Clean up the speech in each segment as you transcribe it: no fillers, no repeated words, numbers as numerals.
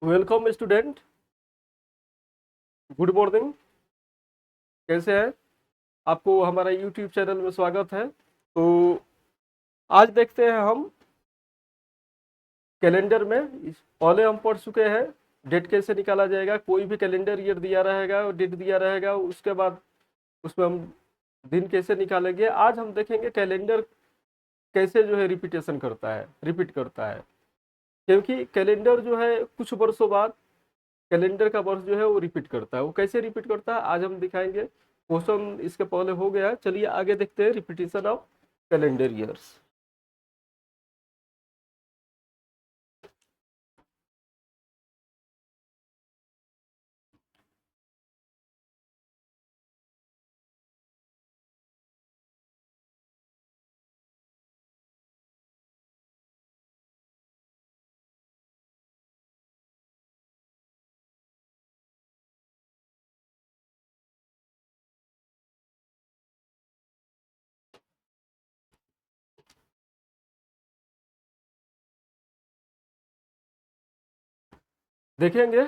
Welcome student. Good morning. कैसे हैं? आपको हमारा यूट्यूब चैनल में स्वागत है। तो आज देखते हैं हम कैलेंडर में। पहले हम पढ़ चुके हैं डेट कैसे निकाला जाएगा। कोई भी कैलेंडर ईयर दिया रहेगा और डेट दिया रहेगा, उसके बाद उसमें हम दिन कैसे निकालेंगे। आज हम देखेंगे कैलेंडर कैसे जो है रिपीटेशन करता है, रिपीट करता है। क्योंकि कैलेंडर जो है कुछ वर्षों बाद कैलेंडर का वर्ष जो है वो रिपीट करता है। वो कैसे रिपीट करता है आज हम दिखाएंगे। क्वेश्चन इसके पहले हो गया है। चलिए आगे देखते हैं रिपीटेशन ऑफ कैलेंडर ईयर्स। देखेंगे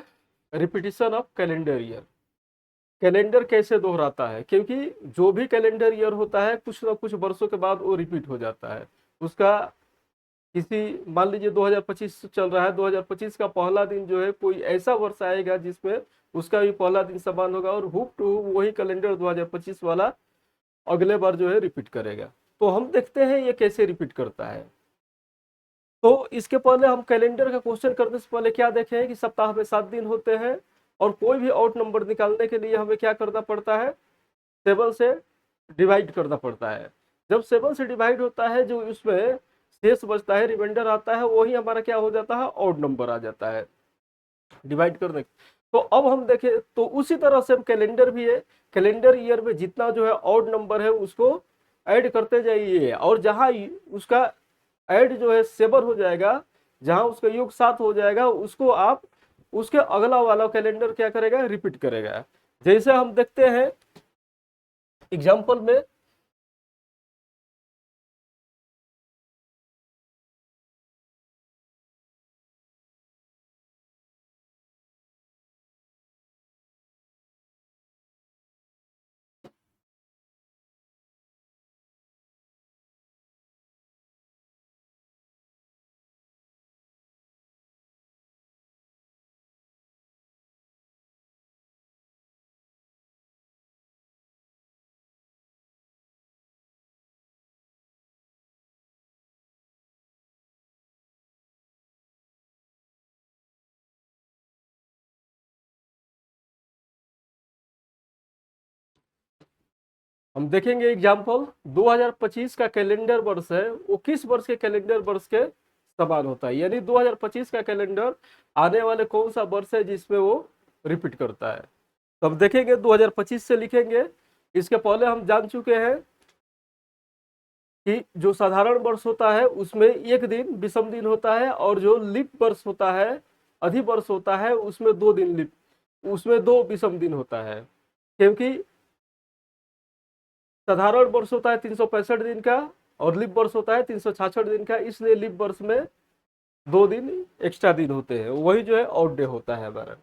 repetition of calendar year. Calendar कैसे दोहराता है, क्योंकि जो भी कैलेंडर ईयर होता है कुछ ना कुछ वर्षों के बाद वो रिपीट हो जाता है। उसका किसी, मान लीजिए 2025 चल रहा है, 2025 का पहला दिन जो है कोई ऐसा वर्ष आएगा जिसमें उसका भी पहला दिन समान होगा और हुक टू वही कैलेंडर 2025 वाला अगले बार जो है रिपीट करेगा। तो हम देखते हैं ये कैसे रिपीट करता है। तो इसके पहले हम कैलेंडर का क्वेश्चन करने से पहले क्या देखें कि सप्ताह में 7 दिन होते हैं और कोई भी ऑड नंबर निकालने के लिए हमें क्या करना पड़ता है, 7 से डिवाइड करना पड़ता है। जब 7 से डिवाइड होता है, जो उसमें शेष बचता है, रिमाइंडर आता है, वही हमारा क्या हो जाता है, ऑड नंबर आ जाता है डिवाइड करने। तो अब हम देखें तो उसी तरह से हम कैलेंडर भी है। कैलेंडर ईयर में जितना जो है ऑड नंबर है उसको ऐड करते जाइए और जहां उसका ऐड जो है 7 हो जाएगा, जहां उसका योग 7 हो जाएगा, उसको आप उसके अगला वाला कैलेंडर क्या करेगा, रिपीट करेगा। जैसे हम देखते हैं एग्जाम्पल में। हम देखेंगे एग्जाम्पल 2025 का कैलेंडर वर्ष है, वो किस वर्ष के कैलेंडर वर्ष के समान होता है। यानी 2025 का कैलेंडर आने वाले कौन सा वर्ष है जिसमें वो रिपीट करता है। तो हम देखेंगे 2025 से लिखेंगे। इसके पहले हम जान चुके हैं कि जो साधारण वर्ष होता है उसमें एक दिन विषम दिन होता है और जो लीप वर्ष होता है, अधि वर्ष होता है, उसमें 2 दिन लीप, उसमें 2 विषम दिन होता है। क्योंकि साधारण वर्ष होता है 365 दिन का और लीप वर्ष होता है 366 दिन का, इसलिए लीप वर्ष में 2 दिन एक्स्ट्रा दिन होते हैं, वही जो है ऑड डे होता है हमारा।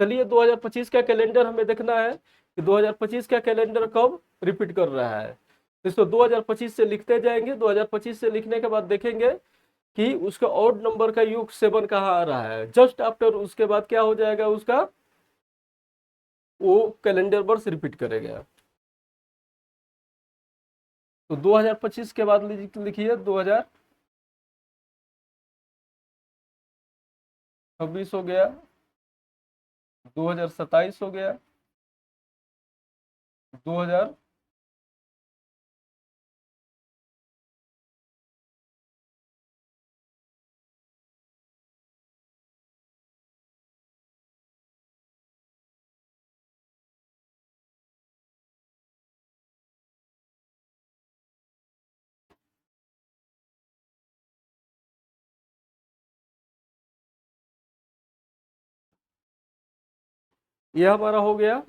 चलिए 2025 का कैलेंडर हमें देखना है कि 2025 का कैलेंडर कब रिपीट कर रहा है। तो इसको 2025 से लिखते जाएंगे। 2025 से लिखने के बाद देखेंगे कि उसका ऑड नंबर का योग 7 कहाँ आ रहा है। जस्ट आफ्टर उसके बाद क्या हो जाएगा, उसका वो कैलेंडर वर्ष रिपीट करेगा। तो 2025 के बाद लिखिए 2026 हो गया, 2027 हो गया, 2000, यह हमारा हो गया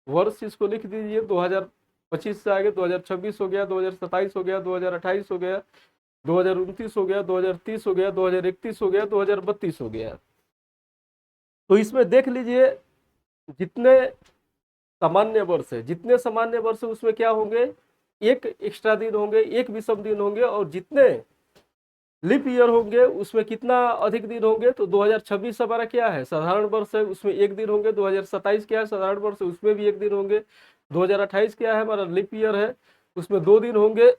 वर्ष। इसको लिख दीजिए। 2025 से आगे 2026 हो गया, 2027 हो गया, 2028 हो गया, 2029 हो गया, 2030 हो गया, 2031 हो गया, 2032 हो गया। तो इसमें देख लीजिए जितने सामान्य वर्ष है, जितने सामान्य वर्ष है उसमें क्या होंगे, एक एक्स्ट्रा दिन होंगे, एक विषम दिन होंगे, और जितने लीप ईयर होंगे उसमें कितना अधिक दिन होंगे। तो 2026 हमारा क्या है, साधारण वर्ष है, उसमें एक दिन होंगे। 2027 क्या है, साधारण वर्ष है, उसमें भी एक दिन होंगे। 2028 क्या है, हमारा लीप ईयर है, उसमें 2 दिन होंगे।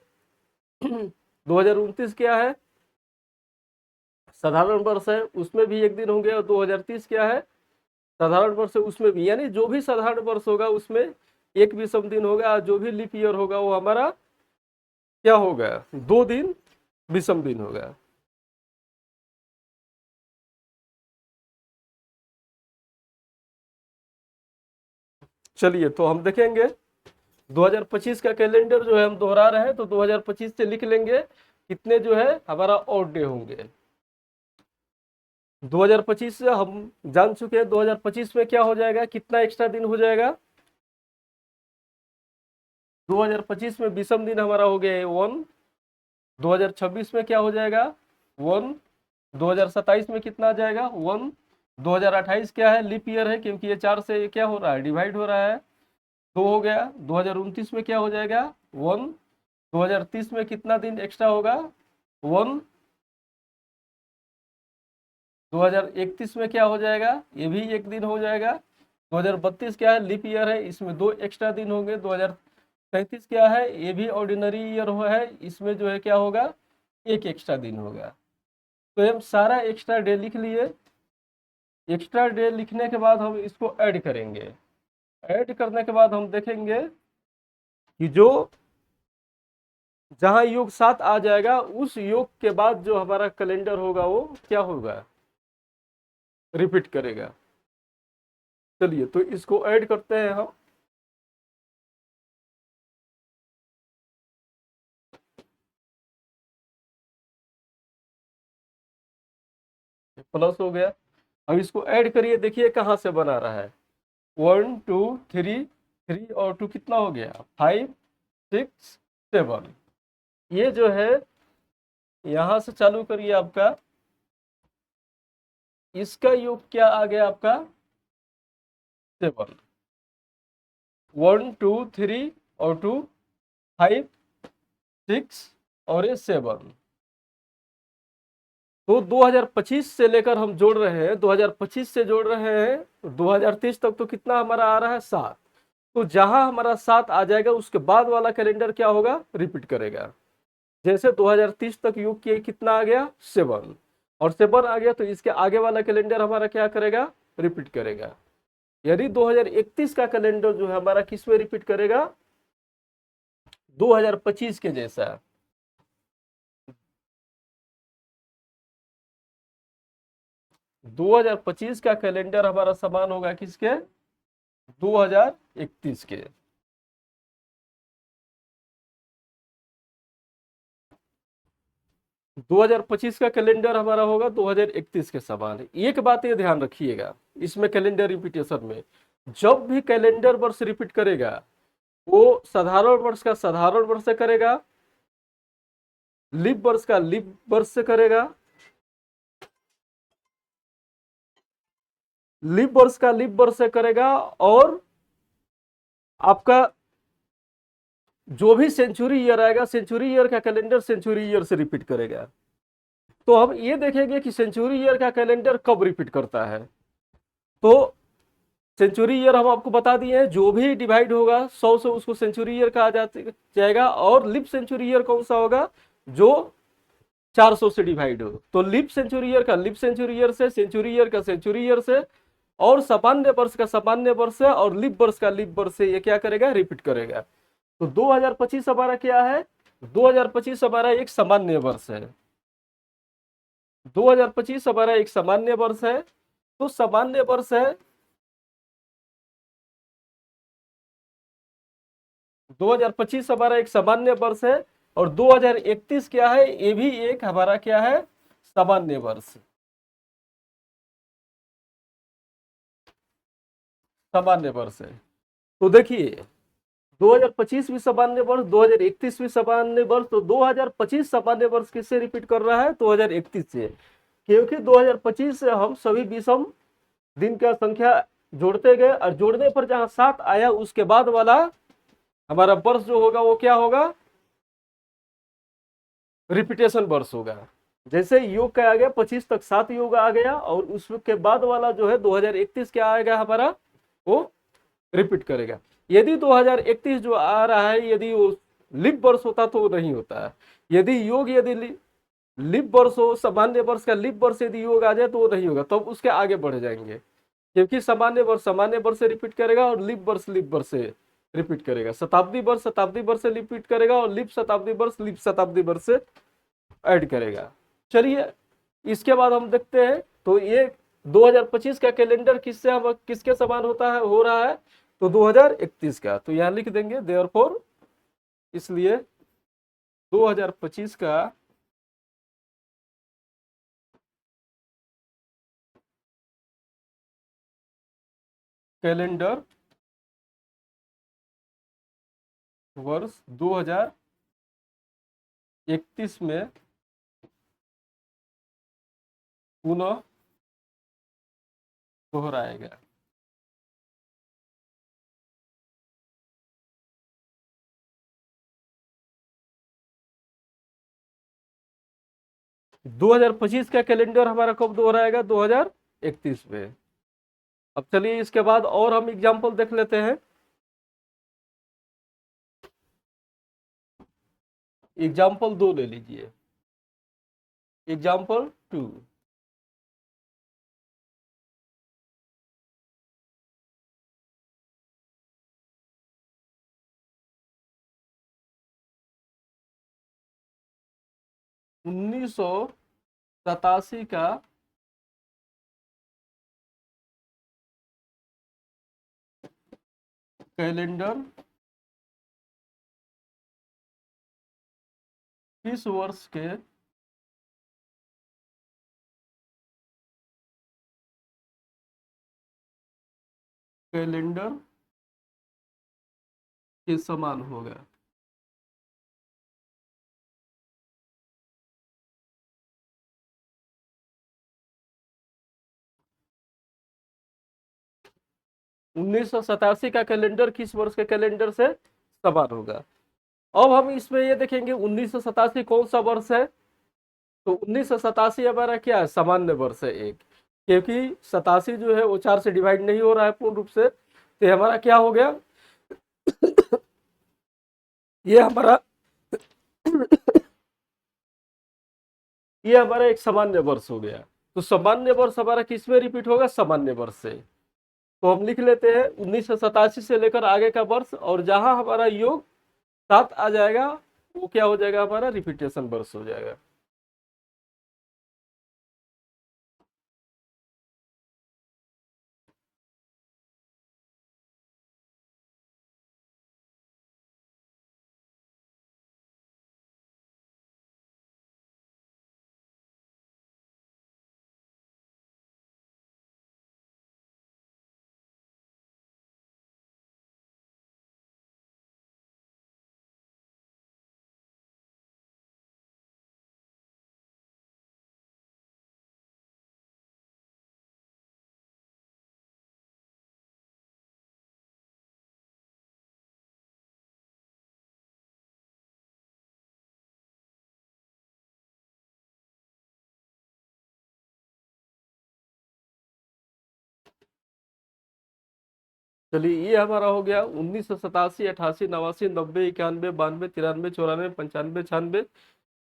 2029 क्या है, साधारण वर्ष है, उसमें भी एक दिन होंगे। और 2030 क्या है, साधारण वर्ष है, उसमें भी, यानी जो भी साधारण वर्ष होगा उसमें एक विषम दिन होगा, और जो भी लीप ईयर होगा वो हमारा क्या होगा, 2 दिन विषम दिन होगा। चलिए तो हम देखेंगे 2025 का कैलेंडर जो है हम दोहरा रहे हैं, तो 2025 से लिख लेंगे कितने जो है हमारा ऑड डे होंगे। 2025 से हम जान चुके हैं 2025 में क्या हो जाएगा, कितना एक्स्ट्रा दिन हो जाएगा। 2025 में विषम दिन हमारा हो गया 1। 2026 में क्या हो जाएगा 1। 2027 में कितना आ जाएगा 1। 2028 क्या है, लीप ईयर है, क्योंकि ये 4 से क्या हो रहा है, डिवाइड हो रहा है, 2 हो गया। 2029 में क्या हो जाएगा 1। 2030 में कितना दिन एक्स्ट्रा होगा 1। 2031 में क्या हो जाएगा, ये भी एक दिन हो जाएगा। 2032 क्या है, लीप ईयर है, इसमें 2 एक्स्ट्रा दिन होंगे। 2033 क्या है, ये भी ऑर्डिनरी ईयर है, इसमें जो है क्या होगा, एक एक्स्ट्रा दिन होगा। तो हम सारा एक्स्ट्रा डे लिख लिए। एक्स्ट्रा डे लिखने के बाद हम इसको ऐड करेंगे। ऐड करने के बाद हम देखेंगे कि जो जहां योग 7 आ जाएगा उस योग के बाद जो हमारा कैलेंडर होगा वो क्या होगा, रिपीट करेगा। चलिए तो इसको ऐड करते हैं हम। प्लस हो गया। अब इसको ऐड करिए, देखिए कहां से बना रहा है, 1 2 3, 3 और 2 कितना हो गया 5 6 7। ये जो है यहां से चालू करिए आपका, इसका योग क्या आ गया आपका 7। 1 2 3 और 2 5 6 और ये 7। तो 2025 से लेकर हम जोड़ रहे हैं, 2025 से जोड़ रहे हैं 2030 तक, तो कितना हमारा आ रहा है 7। तो जहां हमारा 7 आ जाएगा उसके बाद वाला कैलेंडर क्या होगा, रिपीट करेगा। जैसे 2030 तक योग किए कितना आ गया 7, और 7 आ गया, तो इसके आगे वाला कैलेंडर हमारा क्या करेगा, रिपीट करेगा। यदि 2031 का कैलेंडर जो है हमारा किस में रिपीट करेगा, 2025 के जैसा। 2025 का कैलेंडर हमारा समान होगा किसके, 2031 के। दो 2025 का कैलेंडर हमारा होगा 2031 के समान है। एक बात ये ध्यान रखिएगा इसमें कैलेंडर रिपीटेशन में, जब भी कैलेंडर वर्ष रिपीट करेगा वो साधारण वर्ष का साधारण वर्ष से करेगा, लीप वर्ष का लीप वर्ष से करेगा, लीप वर्ष का लीप वर्ष से करेगा, और आपका जो भी सेंचुरी ईयर आएगा सेंचुरी ईयर का कैलेंडर सेंचुरी ईयर से रिपीट करेगा। तो हम ये देखेंगे कि सेंचुरी ईयर का कैलेंडर कब रिपीट करता है। तो सेंचुरी ईयर हम आपको बता दिए हैं, जो भी डिवाइड होगा 100 से उसको सेंचुरी ईयर कहा जाएगा। और लिप सेंचुरी ईयर कौन सा होगा, जो 400 से डिवाइड हो। तो लिप सेंचुरी ईयर का लिप सेंचुरी ईयर से, सेंचुरी ईयर का सेंचुरी ईयर से, और सामान्य वर्ष का सामान्य वर्ष से, और लिप वर्ष का लिप वर्ष से ये क्या करेगा, रिपीट करेगा। तो 2025 हमारा क्या है, 2025 हमारा एक सामान्य वर्ष है। 2025 हमारा एक सामान्य वर्ष है। तो सामान्य वर्ष है 2025 हमारा एक सामान्य वर्ष है। और 2031 क्या है, ये भी एक हमारा क्या है, सामान्य वर्ष। सामान्य वर्ष है। तो देखिए 2025 भी सामान्य वर्ष, 2031 भी सामान्य वर्ष। तो 2025 सामान्य वर्ष किससे रिपीट कर रहा है, 2031 से, क्योंकि 2025 से हम सभी विषम दिन का संख्या जोड़ते गए और जोड़ने पर जहां 7 आया उसके बाद वाला हमारा वर्ष जो होगा वो क्या होगा, रिपीटेशन वर्ष होगा। जैसे योग का आ गया 25 तक 7 योग आ गया और उसके बाद वाला जो है 2031 क्या आएगा हमारा, वो रिपीट करेगा। यदि 2031 जो आ रहा है यदि वो लिप वर्ष होता तो वो नहीं होता है। यदि योग यदि लिप वर्ष हो, सामान्य वर्ष का लिप वर्ष यदि योग आ जाए तो वो नहीं होगा, तब उसके आगे बढ़ जाएंगे, क्योंकि सामान्य वर्ष से रिपीट करेगा और लिप वर्ष से रिपीट करेगा, शताब्दी वर्ष से रिपीट करेगा और लिप शताब्दी वर्ष से ऐड करेगा। चलिए इसके बाद हम देखते हैं, तो ये 2025 का कैलेंडर किसके समान होता है, हो रहा है, तो 2031 का। तो यहां लिख देंगे देयरफॉर, इसलिए 2025 का कैलेंडर वर्ष 2031 में पुनः दोहराएगा। दो 2025 का कैलेंडर हमारा कब दोहराएगा, 2031 में। अब चलिए इसके बाद और हम एग्जांपल देख लेते हैं। एग्जाम्पल 2 ले लीजिए, एग्जाम्पल 2। उन्नीस सौ सतासी का कैलेंडर किस वर्ष के कैलेंडर के समान होगा। उन्नीस सौ सतासी का कैलेंडर किस वर्ष के कैलेंडर से समान होगा। अब हम इसमें ये देखेंगे 1987 कौन सा वर्ष है, तो 1987 हमारा क्या है, सामान्य वर्ष है एक, क्योंकि 87 जो है वो 4 से डिवाइड नहीं हो रहा है पूर्ण रूप से, तो हमारा क्या हो गया, ये हमारा ये हमारा एक सामान्य वर्ष हो गया। तो सामान्य वर्ष हमारा किस में रिपीट होगा, सामान्य वर्ष से। तो हम लिख लेते हैं 1987 से लेकर आगे का वर्ष, और जहां हमारा योग 7 आ जाएगा वो क्या हो जाएगा, हमारा रिपीटेशन वर्ष हो जाएगा। चलिए ये हमारा हो गया 1987, 88, 89, 90, 91, 92, 93, 94, 95, 96,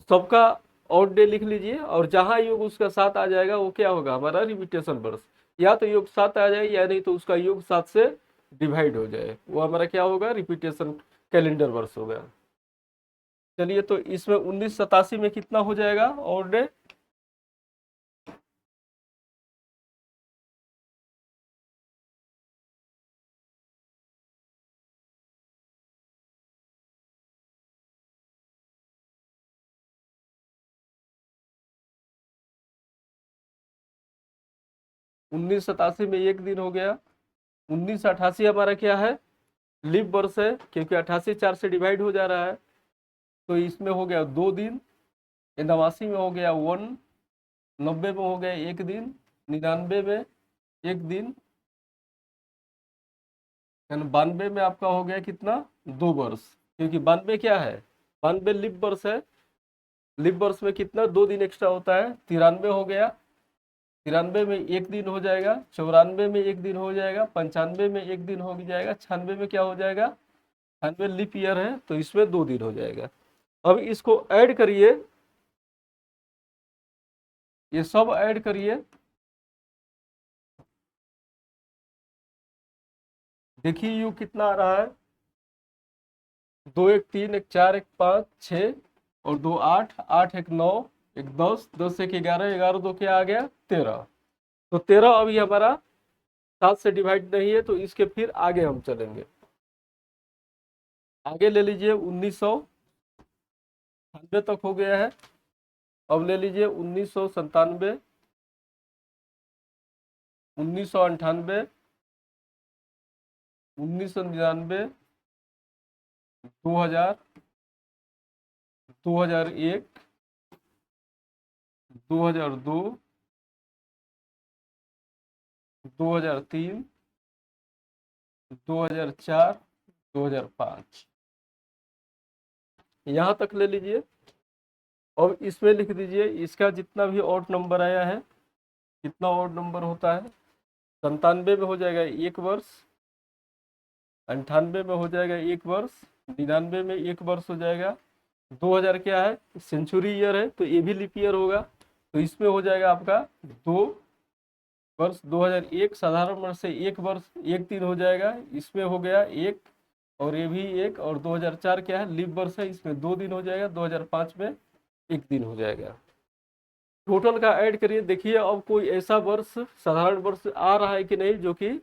सबका और डे लिख लीजिए, और जहां योग उसका 7 आ जाएगा वो क्या होगा, हमारा रिपीटेशन वर्ष। या तो योग 7 आ जाए या नहीं तो उसका योग 7 से डिवाइड हो जाए, वो हमारा क्या होगा, रिपीटेशन कैलेंडर वर्ष होगा। चलिए तो इसमें 1987 में कितना हो जाएगा और डे, 1987 में एक दिन हो गया। 1988 हमारा क्या है, लीप वर्ष है, क्योंकि 88 4 से डिवाइड हो जा रहा है, तो इसमें हो गया 2 दिन। 89 में हो गया 1, 90 में हो गया 1 दिन, 99 में एक दिन, यानी 92 में आपका हो गया कितना, 2 वर्ष, क्योंकि 92 क्या है, 92 लीप वर्ष है। लीप वर्ष में कितना, 2 दिन एक्स्ट्रा होता है, 93 हो गया, 93 में एक दिन हो जाएगा, 94 में एक दिन हो जाएगा, 95 में एक दिन हो जाएगा, 96 में क्या हो जाएगा, 96 लीप ईयर है तो इसमें 2 दिन हो जाएगा। अब इसको ऐड करिए, ये सब ऐड करिए, देखिए यू कितना आ रहा है, 2 1 3 1 4 1 5 6 और 2 8, 8 1 9, 1 10, 10 1 11, 11 2 क्या आ गया, 13। तो 13 अभी हमारा 7 से डिवाइड नहीं है, तो इसके फिर आगे हम चलेंगे। आगे ले लीजिए 1998 तक हो गया है। अब ले लीजिए 1997, 1998, 1999, 2000, 2001, 2002, 2003, 2004, 2005, यहाँ तक ले लीजिए। और इसमें लिख दीजिए इसका जितना भी ऑड नंबर आया है, कितना ऑड नंबर होता है, 97 में हो जाएगा 1 वर्ष, 98 में हो जाएगा 1 वर्ष, 99 में 1 वर्ष हो जाएगा, 2000 क्या है, सेंचुरी ईयर है तो ये भी लीप ईयर होगा, तो इसमें हो जाएगा आपका 2 वर्ष, 2001 साधारण वर्ष से 1 वर्ष 1 दिन हो जाएगा, इसमें हो गया 1, और ये भी 1, और 2004 क्या है, लीप वर्ष है, इसमें 2 दिन हो जाएगा, 2005 में 1 दिन हो जाएगा। टोटल का ऐड करिए, देखिए अब कोई ऐसा वर्ष, साधारण वर्ष आ रहा है कि नहीं जो कि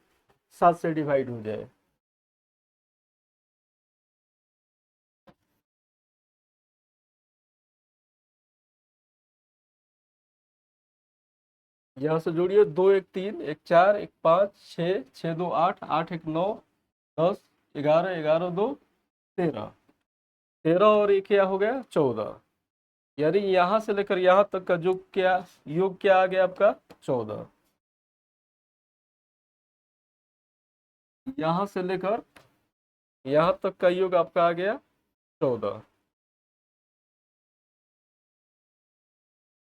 7 से डिवाइड हो जाए। यहाँ से जोड़िए, 2 1 3 1 4 1 5 6 6 2 8 8 1 9 10 11 11 2 13, 13 और एक क्या हो गया, 14, यानी यहाँ से लेकर यहाँ तक का योग क्या आ गया आपका, 14। यहाँ से लेकर यहाँ तक का योग आपका आ गया 14।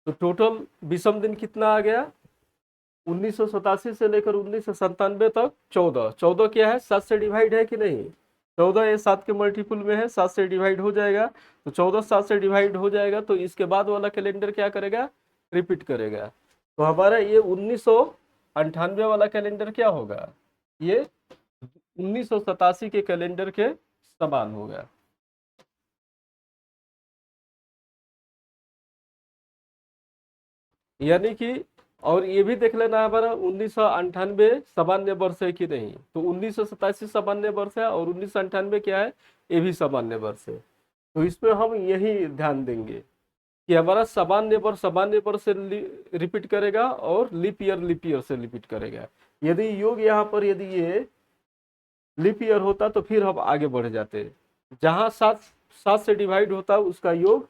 तो टोटल विषम दिन कितना आ गया, 1987 से लेकर 1997 तक 14। 14 क्या है, 7 से डिवाइड है कि नहीं, 14 ये 7 के मल्टीपल में है, 7 से डिवाइड हो जाएगा, तो 14 7 से डिवाइड हो जाएगा, तो इसके बाद वाला कैलेंडर क्या करेगा, रिपीट करेगा। तो हमारा ये 1998 वाला कैलेंडर क्या होगा, ये 1987 के कैलेंडर के समान होगा। यानी कि, और ये भी देख लेना हमारा 1998 सामान्य वर्ष है कि नहीं, तो 1987 सामान्य वर्ष है और 1998 क्या है, ये भी सामान्य वर्ष है। तो इसमें हम यही ध्यान देंगे कि हमारा सामान्य वर्ष से रिपीट करेगा और लीप ईयर से रिपीट करेगा। यदि योग यहाँ पर यदि ये लीप ईयर होता तो फिर हम आगे बढ़ जाते, जहाँ 7 से डिवाइड होता उसका योग,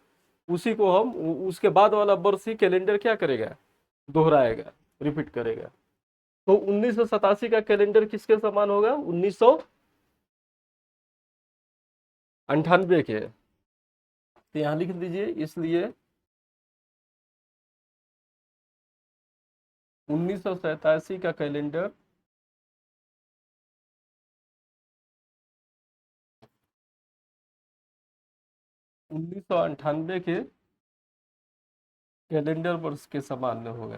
उसी को हम उसके बाद वाला वर्ष ही कैलेंडर क्या करेगा, दोहराएगा, रिपीट करेगा। तो 1987 का कैलेंडर किसके समान होगा, 1998 के। तो यहाँ लिख दीजिए, इसलिए 1987 का कैलेंडर 1998 के कैलेंडर वर्ष के समान में होगा।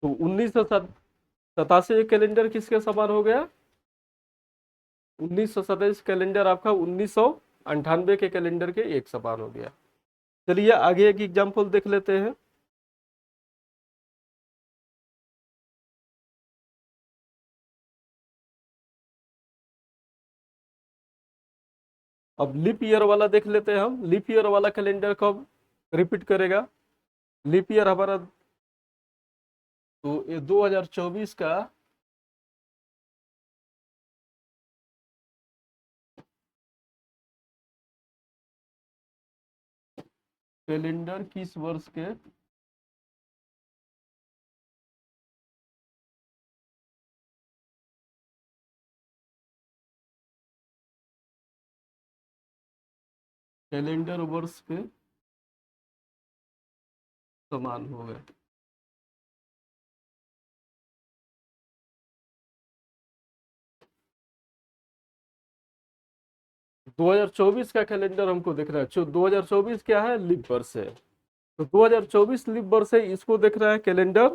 तो 1987 कैलेंडर किसके समान हो गया, 1927 कैलेंडर आपका 1998 के कैलेंडर के एक समान हो गया। चलिए आगे एक एग्जाम्पल देख लेते हैं। अब लीप ईयर वाला देख लेते हैं हम, लीप ईयर वाला कैलेंडर कब रिपीट करेगा। लीप ईयर हमारा, तो ये 2024 का कैलेंडर किस वर्ष के कैलेंडर वर्ष के समान होगा? 2024 का कैलेंडर हमको देख रहा है, 2024 क्या है, लीप वर्ष है। तो 2024 लीप वर्ष है, इसको देख रहा है कैलेंडर।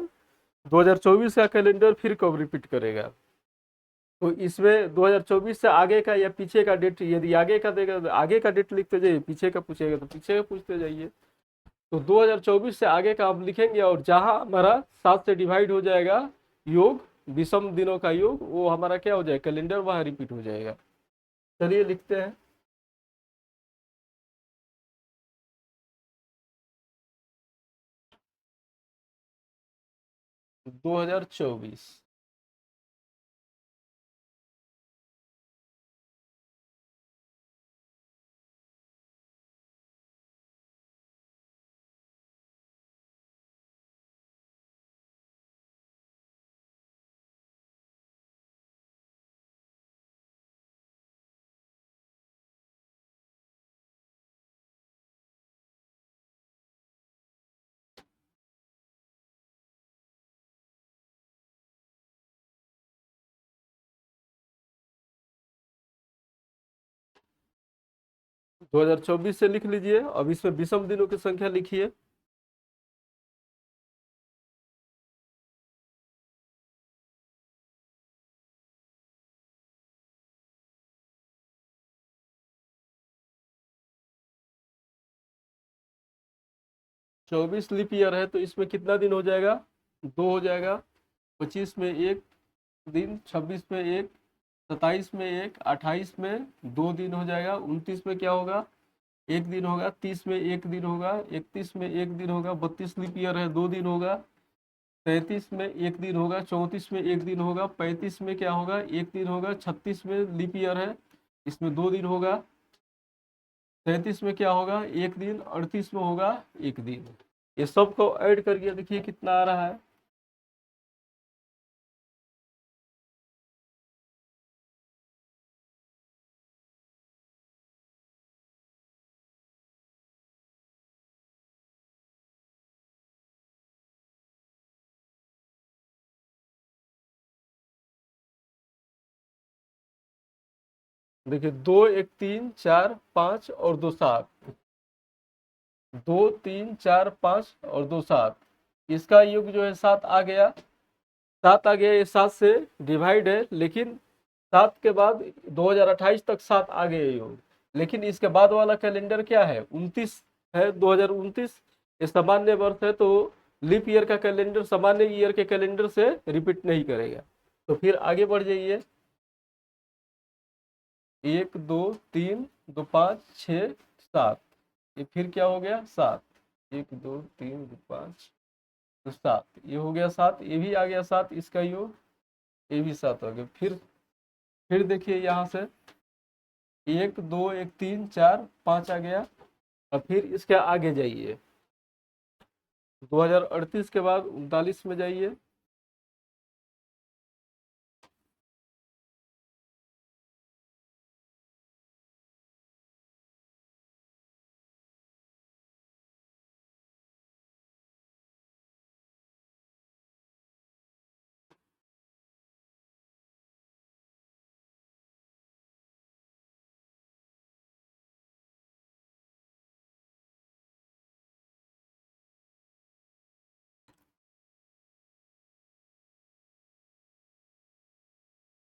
2024 का कैलेंडर फिर कब रिपीट करेगा? तो इसमें 2024 से आगे का या पीछे का डेट, यदि आगे का देगा तो आगे का डेट लिखते जाइए, पीछे का पूछेगा तो पीछे का पूछते जाइए। तो 2024 से आगे का आप लिखेंगे, और जहां हमारा 7 से डिवाइड हो जाएगा योग, विषम दिनों का योग, वो हमारा क्या हो जाएगा, कैलेंडर वहां रिपीट हो जाएगा। चलिए लिखते हैं। 2024। 2024 से लिख लीजिए। अब इसमें विषम दिनों की संख्या लिखिए। 24 लीप ईयर है तो इसमें कितना दिन हो जाएगा, 2 हो जाएगा। 25 में एक दिन, 26 में एक, 27 में एक, 28 में 2 दिन हो जाएगा। 29 में क्या होगा, 1 दिन होगा। 30 में 1 दिन होगा। 31 में 1 दिन होगा। 32 लीप ईयर है, 2 दिन होगा। 33 में 1 दिन होगा। 34 में 1 दिन होगा। 35 में क्या होगा, 1 दिन होगा। 36 में लीप ईयर है, इसमें 2 दिन होगा। 37 में क्या होगा, 1 दिन। 38 में होगा 1 दिन। ये सब को ऐड करके देखिए कितना आ रहा है। देखिए 2 1 3 4 5 और 2 7, 2 3 4 5 और 2 7, इसका योग जो है 7 आ गया। 7 आ गया, ये 7 से डिवाइड है, लेकिन 7 के बाद 2028 तक 7 आ गए योग। लेकिन इसके बाद वाला कैलेंडर क्या है, 29 है, 2029। ये सामान्य वर्ष है, तो लीप ईयर का कैलेंडर सामान्य ईयर के कैलेंडर से रिपीट नहीं करेगा। तो फिर आगे बढ़ जाइए। 1 2 3 2 5 6 7, ये फिर क्या हो गया, 7। 1 2 3 2 5 7, ये हो गया 7। ये भी आ गया 7, इसका योग, ये भी 7 हो गया। फिर देखिए यहाँ से 1 2 1 3 4 5 आ गया। और फिर इसके आगे जाइए, 2038 के बाद 39 में जाइए।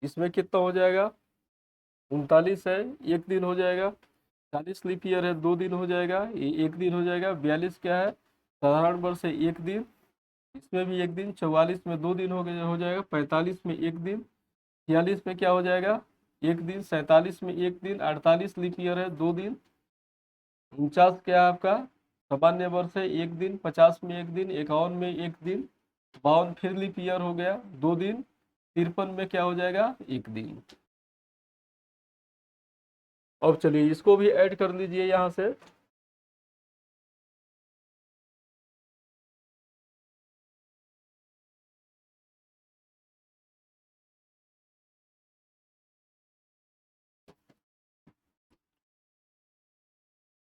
इसमें कितना हो जाएगा, 39 है, 1 दिन हो जाएगा। 40 लीप ईयर है, 2 दिन हो जाएगा, ये 1 दिन हो जाएगा। 42 क्या है, साधारण वर्ष है, 1 दिन, इसमें भी 1 दिन। 44 में 2 दिन हो जाएगा। 45 में 1 दिन। 46 में क्या हो जाएगा, 1 दिन। 47 में 1 दिन। 48 लीप ईयर है, 2 दिन। 49 क्या है आपका, सामान्य वर्ष है 1 दिन, 50 में 1 दिन, 51 में 1 दिन, 52 फिर लीप ईयर हो गया 2 दिन, 53 में क्या हो जाएगा 1 दिन। अब चलिए इसको भी ऐड कर लीजिए यहां से।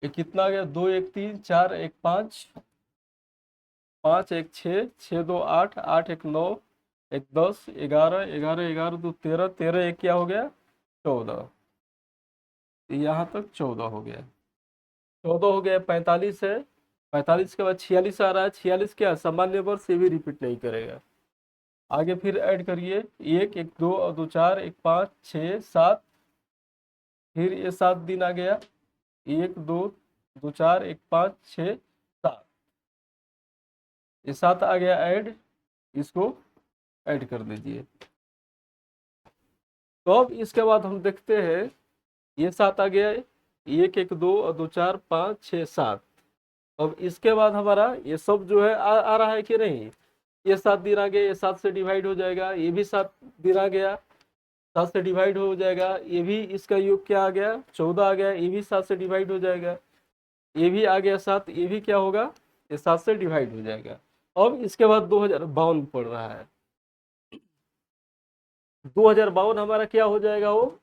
ये कितना आ गया, 2 1 3 4 1 5, 5 1 6, 6 2 8, 8 1 9, 1 10, 11, 11 11 2 13, 13 1 क्या हो गया 14, यहाँ तक 14 हो गया। 14 हो गया, 45 है, 45 के बाद 46 आ रहा है, 46 क्या सामान्य वर्ष, ये भी रिपीट नहीं करेगा। आगे फिर ऐड करिए, 1 1 2 और 2 4, 1 5 6 7, फिर ये 7 दिन आ गया, 1 2 2 4 1 5 6 7, ये 7 आ गया ऐड, इसको ऐड कर दीजिए। तो अब इसके बाद हम देखते हैं, ये 7 आ गया, 1 1 2 और 2 4 5 6 7। अब इसके बाद हमारा ये सब जो है आ रहा है कि नहीं, ये 7 दिन आ गए, ये 7 से डिवाइड हो जाएगा, ये भी 7 दिन आ गया, 7 से डिवाइड हो जाएगा, ये भी इसका योग क्या आ गया 14 आ गया, ये भी 7 से डिवाइड हो जाएगा, ये भी आ गया 7, ये भी क्या होगा, ये 7 से डिवाइड हो जाएगा। अब इसके बाद 2052 पड़ रहा है, 2052 हमारा क्या हो जाएगा, वो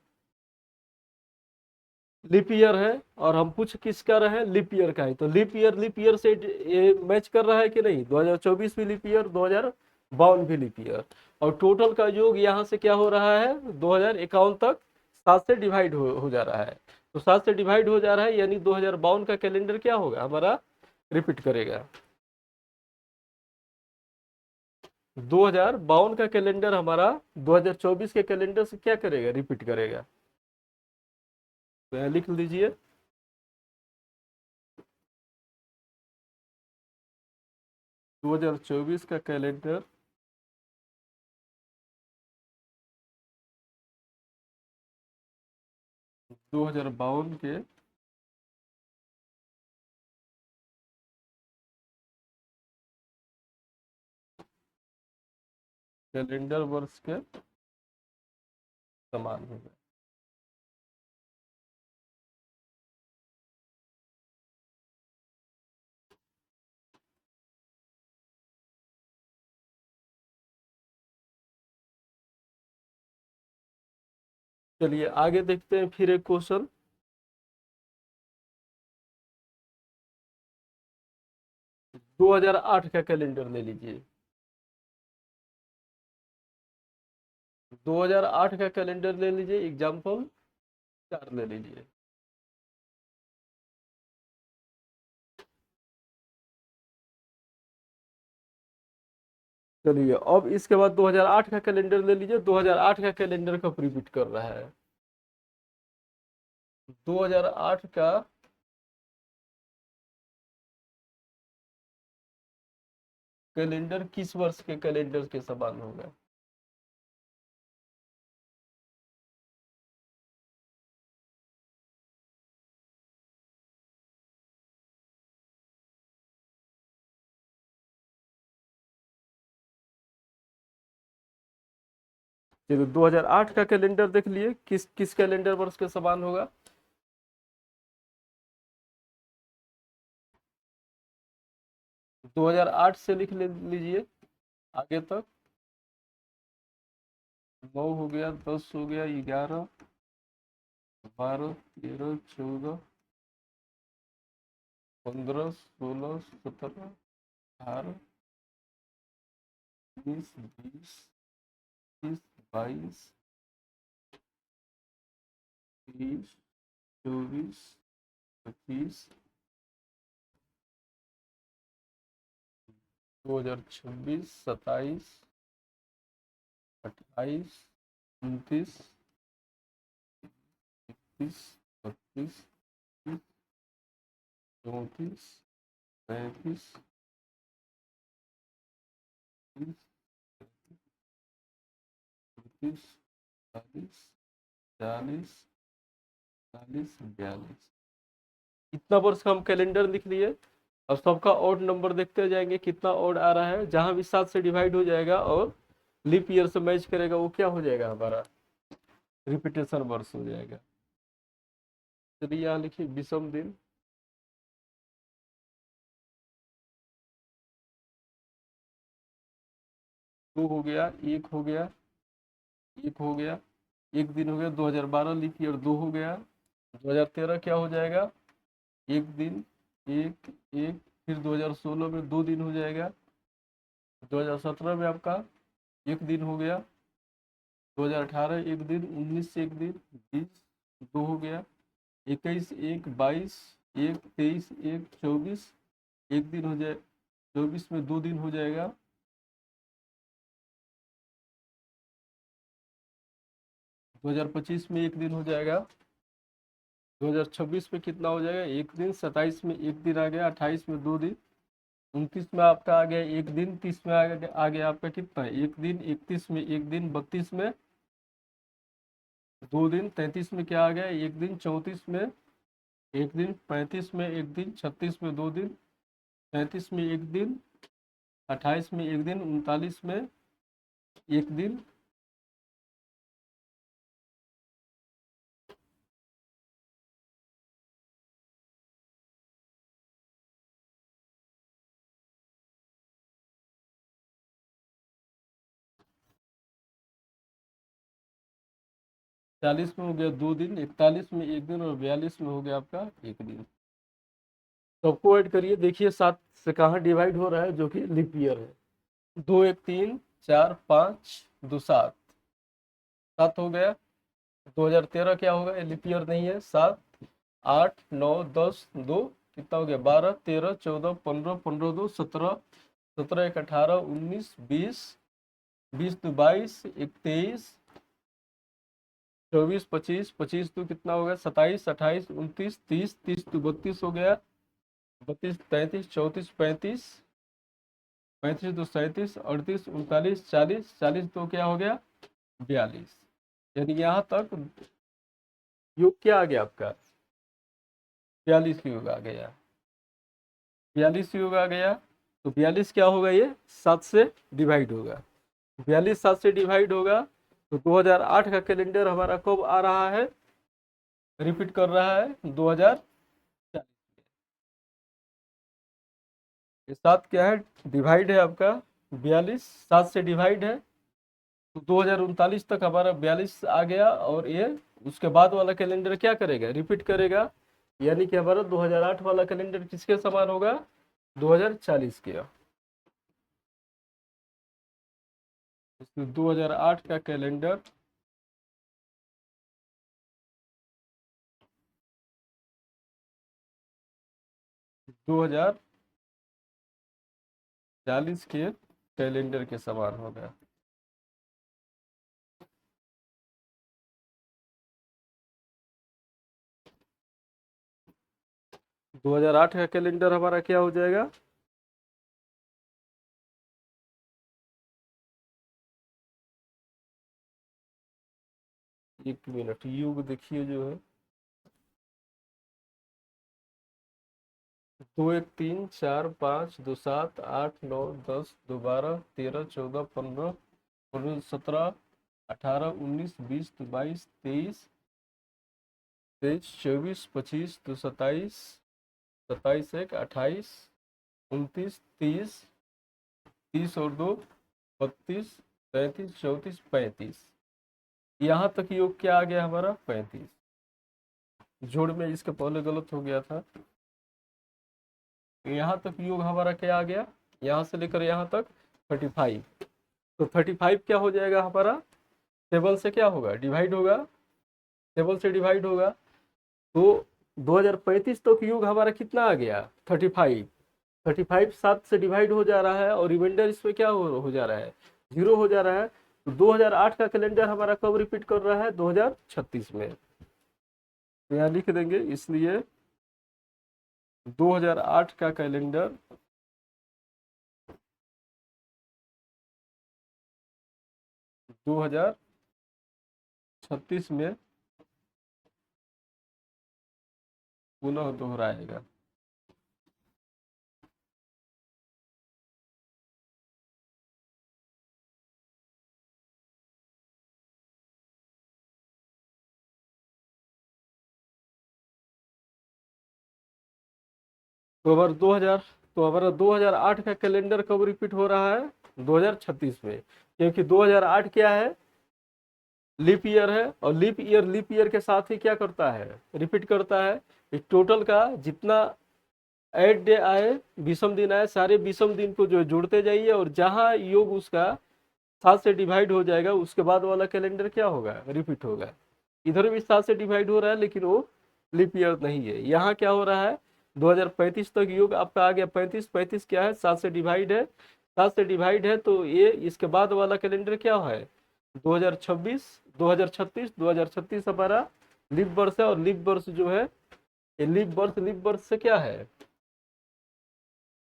लीप ईयर है, और हम पूछ किसका रहे हैं, लीप ईयर का है, तो लीप ईयर से ये मैच कर रहा है कि नहीं, 2024 भी लीप ईयर, 2052 भी लीप ईयर, और टोटल का योग यहाँ से क्या हो रहा है 2051 तक 7 से डिवाइड हो जा रहा है, तो 7 से डिवाइड हो जा रहा है, यानी 2052 का कैलेंडर क्या होगा हमारा, रिपीट करेगा। 2052 का कैलेंडर हमारा 2024 के कैलेंडर से क्या करेगा, रिपीट करेगा। तो यहाँ लिख लीजिए, 2024 का कैलेंडर 2052 के कैलेंडर वर्ष के समान होगा। चलिए आगे देखते हैं फिर एक क्वेश्चन। 2008 का कैलेंडर ले लीजिए, 2008 का कैलेंडर ले लीजिए, एग्जाम्पल 4 ले लीजिए। चलिए अब इसके बाद 2008 का कैलेंडर ले लीजिए, 2008 का कैलेंडर कब रिपीट कर रहा है, 2008 का कैलेंडर किस वर्ष के कैलेंडर के समान होगा। चलिए 2008 का कैलेंडर देख लिए, किस किस कैलेंडर वर्ष के समान होगा। 2008 से लिख लीजिए आगे तक, 9 हो गया, 10 हो गया, 11 12 13 14 15 16 17 18 19 20 21 22 23 24 25 2026 27 28 29 30 32 34 35 30 35 40 40 40 42, इतना वर्ष का हम कैलेंडर लिख लिए। अब सबका ऑड नंबर देखते जाएंगे कितना ऑड आ रहा है, जहां भी 7 से डिवाइड हो जाएगा और लीप ईयर से मैच करेगा वो क्या हो जाएगा हमारा, रिपीटेशन वर्ष हो जाएगा। चलिए यहाँ लिखिए विषम दिन। दो हो गया, एक हो गया, एक हो गया, एक दिन हो गया। 2012 लीप ईयर 2 हो गया। 2013 क्या हो जाएगा, एक दिन, एक एक। फिर 2016 में 2 दिन हो जाएगा। 2017 में आपका एक दिन हो गया। 2018 एक दिन, 19 एक दिन, 20 2 हो गया। 21 एक, 22 एक, 23 एक, 24 एक दिन हो जाए। 24 में 2 दिन हो जाएगा। 2025 में एक दिन हो जाएगा। 2026 में कितना हो जाएगा, एक दिन। 27 में एक दिन आ गया। 28 में 2 दिन। 29 में आपका आ गया एक दिन। 30 में आ गया आपका कितना, एक दिन। 31 में एक दिन। 32 में 2 दिन। 33 में क्या आ गया, एक दिन। 34 में एक दिन। 35 में एक दिन। 36 में 2 दिन। 37 में एक दिन। 28 में एक दिन। 39 में एक दिन। 40 में हो गया 2 दिन। 41 में एक दिन। और 42 में हो गया आपका एक दिन। सबको ऐड करिए, देखिए 7 से कहाँ डिवाइड हो रहा है, जो कि लीप ईयर है। 2 1 3 4 5 2 7, 7 हो गया। 2013 क्या होगा, ये लीप ईयर नहीं है। 7 8 9 10 2 कितना हो गया, 12 13 14 15 15 2 17, 17 1 18 19 20, 20 2 22 1 23, 24 25, 25 2 कितना हो गया, 27 28 29 30, 30 2 32 हो गया। 32 33 34 35, 35 2 37 38 39 40, 40 तो क्या हो गया 42। यानी यहाँ तक योग क्या आ गया आपका, 42 योग आ गया। 42 योग आ गया। तो 42 क्या होगा, ये 7 से डिवाइड होगा। 42 7 से डिवाइड होगा। तो 2008 का कैलेंडर हमारा कब आ रहा है, रिपीट कर रहा है 2040। ये 7 क्या है, डिवाइड है आपका। 42 7 से डिवाइड है। तो 2039 तक हमारा 42 आ गया। और ये उसके बाद वाला कैलेंडर क्या करेगा, रिपीट करेगा। यानी कि हमारा 2008 वाला कैलेंडर किसके समान होगा, 2040 के। इसमें 2008 का कैलेंडर 2040 के कैलेंडर के समान होगा। 2008 का कैलेंडर हमारा क्या हो जाएगा, एक मिनट, युग देखिए जो है, 2 1 3 4 5 2 7 8 9 10 2 12 13 14 15 16 17 18 19 20 22 23 23 24 25 2 27, 27 1 28 29 30, 30 और 2 32 33 34 35। यहाँ तक योग क्या आ गया हमारा 35। जोड़ में इसके पहले गलत हो गया था। यहाँ तक योग हमारा क्या आ गया, यहाँ से लेकर यहाँ तक 35। तो 35 क्या हो जाएगा हमारा, 7 से क्या होगा, डिवाइड होगा। 7 से डिवाइड होगा। तो 2035 तक योग हमारा कितना आ गया, 35। 35 7 से डिवाइड हो जा रहा है और रिमाइंडर इसमें क्या हो जा रहा है, 0 हो जा रहा है। तो 2008 का कैलेंडर हमारा कब रिपीट कर रहा है, 2036 में। तो यहाँ लिख देंगे, इसलिए 2008 का कैलेंडर 2036 में पुनः दोहराएगा। तो हमारा 2000 तो हमारा 2008 का कैलेंडर कब रिपीट हो रहा है? 2036 में, क्योंकि 2008 क्या है? लीप ईयर है, और लीप ईयर के साथ ही क्या करता है? रिपीट करता है। इस टोटल का जितना ऐड डे आए, विषम दिन आए, सारे विषम दिन को जो है जोड़ते जाइए, और जहां योग उसका 7 से डिवाइड हो जाएगा, उसके बाद वाला कैलेंडर क्या होगा? रिपीट होगा। इधर भी 7 से डिवाइड हो रहा है, लेकिन वो लीप ईयर नहीं है। यहाँ क्या हो रहा है? 2035 तक योग आपका आ गया। 35 35 क्या है? 7 से डिवाइड है। 7 से डिवाइड है, तो ये इसके बाद वाला कैलेंडर क्या है? 2026, 2036, 2036 हमारा लीप वर्ष है। और लीप वर्ष जो है, ये लीप वर्ष से क्या है?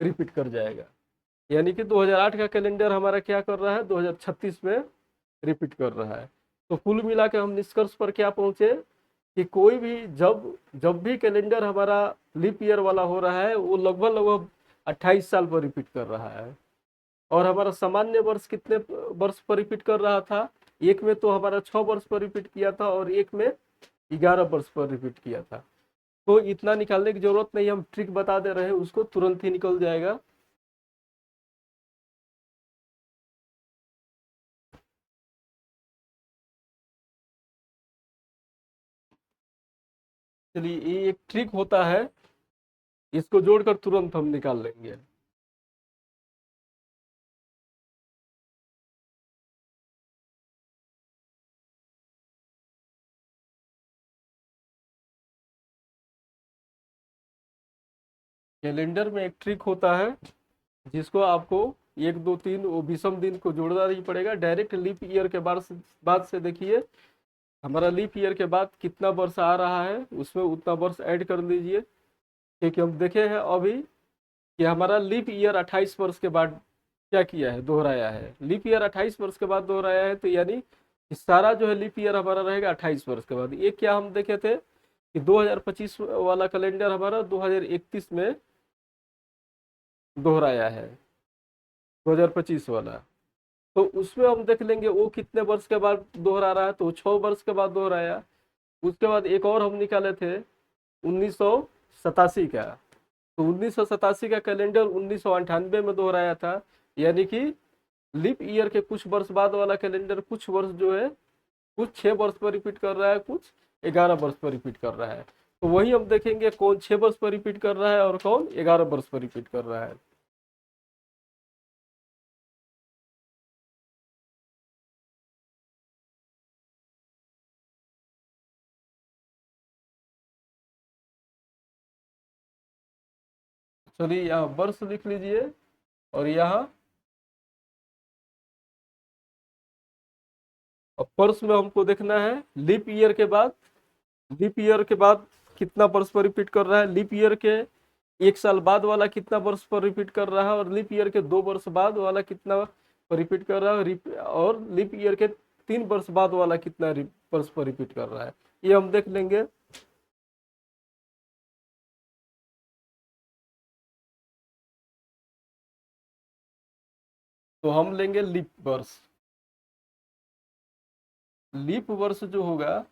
रिपीट कर जाएगा। यानी कि 2008 का कैलेंडर हमारा क्या कर रहा है? 2036 में रिपीट कर रहा है। तो कुल मिला के हम निष्कर्ष पर क्या पहुंचे कि कोई भी जब जब भी कैलेंडर हमारा लीप ईयर वाला हो रहा है, वो लगभग लगभग 28 साल पर रिपीट कर रहा है। और हमारा सामान्य वर्ष कितने वर्ष पर रिपीट कर रहा था? एक में तो हमारा 6 वर्ष पर रिपीट किया था, और एक में 11 वर्ष पर रिपीट किया था। तो इतना निकालने की जरूरत नहीं, हम ट्रिक बता दे रहे हैं, उसको तुरंत ही निकल जाएगा। चलिए, ये एक ट्रिक होता है, इसको जोड़कर तुरंत हम निकाल लेंगे। कैलेंडर में एक ट्रिक होता है, जिसको आपको 1 2 3 वो विषम दिन को जोड़ना नहीं पड़ेगा, डायरेक्ट लीप ईयर के बाद से देखिए हमारा लीप ईयर के बाद कितना वर्ष आ रहा है, उसमें उतना वर्ष ऐड कर लीजिए। क्योंकि हम देखे हैं अभी कि हमारा लीप ईयर 28 वर्ष के बाद क्या किया है? दोहराया है। लीप ईयर 28 वर्ष के बाद दोहराया है, तो यानी कि सारा जो है लीप ईयर हमारा रहेगा 28 वर्ष के बाद। ये क्या हम देखे थे कि 2025 वाला कैलेंडर हमारा 2031 में दोहराया है, 2025 वाला। तो उसमें हम देख लेंगे वो कितने वर्ष के बाद दोहरा रहा है, तो 6 वर्ष के बाद दोहराया। उसके बाद एक और हम निकाले थे 1987 का। तो 1987 का कैलेंडर 1998 में दोहराया था। यानी कि लीप ईयर के कुछ वर्ष बाद वाला कैलेंडर कुछ वर्ष जो है, कुछ 6 वर्ष पर रिपीट कर रहा है, कुछ 11 वर्ष पर रिपीट कर रहा है। तो वही हम देखेंगे कौन 6 वर्ष पर रिपीट कर रहा है और कौन 11 वर्ष पर रिपीट कर रहा है। चलिए, यहाँ वर्ष लिख लीजिए, और यहाँ वर्ष में हमको देखना है लीप ईयर के बाद कितना वर्ष पर रिपीट कर रहा है, लीप ईयर के 1 साल बाद वाला कितना वर्ष पर रिपीट कर रहा है, और लीप ईयर के 2 वर्ष बाद वाला कितना पर रिपीट कर रहा है, और लीप ईयर के 3 वर्ष बाद वाला कितना वर्ष पर रिपीट कर रहा है, ये हम देख लेंगे। तो हम लेंगे लीप वर्ष। लीप वर्ष जो होगा,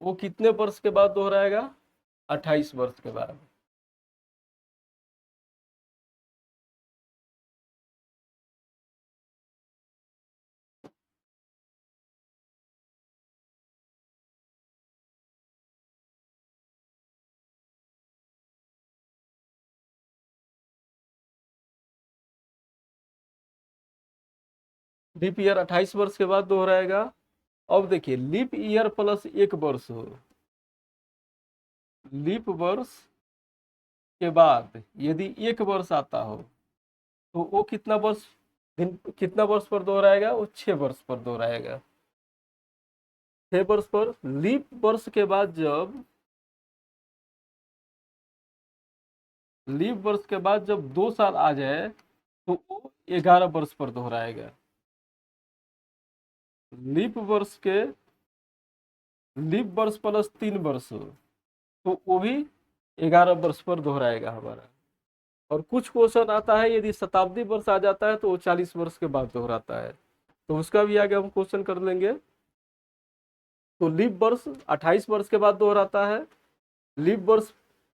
वो कितने वर्ष के बाद दोहराएगा? 28 वर्ष के बाद। लीप ईयर 28 वर्ष के बाद दोहराएगा। अब देखिए, लीप ईयर प्लस 1 वर्ष हो, लीप वर्ष के बाद यदि 1 वर्ष आता हो, तो वो कितना वर्ष दिन कितना वर्ष पर दोहराएगा? वो 6 वर्ष पर दोहराएगा। 6 वर्ष पर। लीप वर्ष के बाद जब 2 साल आ जाए, तो वो 11 वर्ष पर दोहराएगा। लीप वर्ष के लीप वर्ष प्लस 3 वर्ष हो, तो वो भी 11 वर्ष पर दोहराएगा हमारा। और कुछ क्वेश्चन आता है, यदि शताब्दी वर्ष आ जाता है, तो वो 40 वर्ष के बाद दोहराता है। तो उसका भी आगे हम क्वेश्चन कर लेंगे। तो लीप वर्ष 28 वर्ष के बाद दोहराता है, लीप वर्ष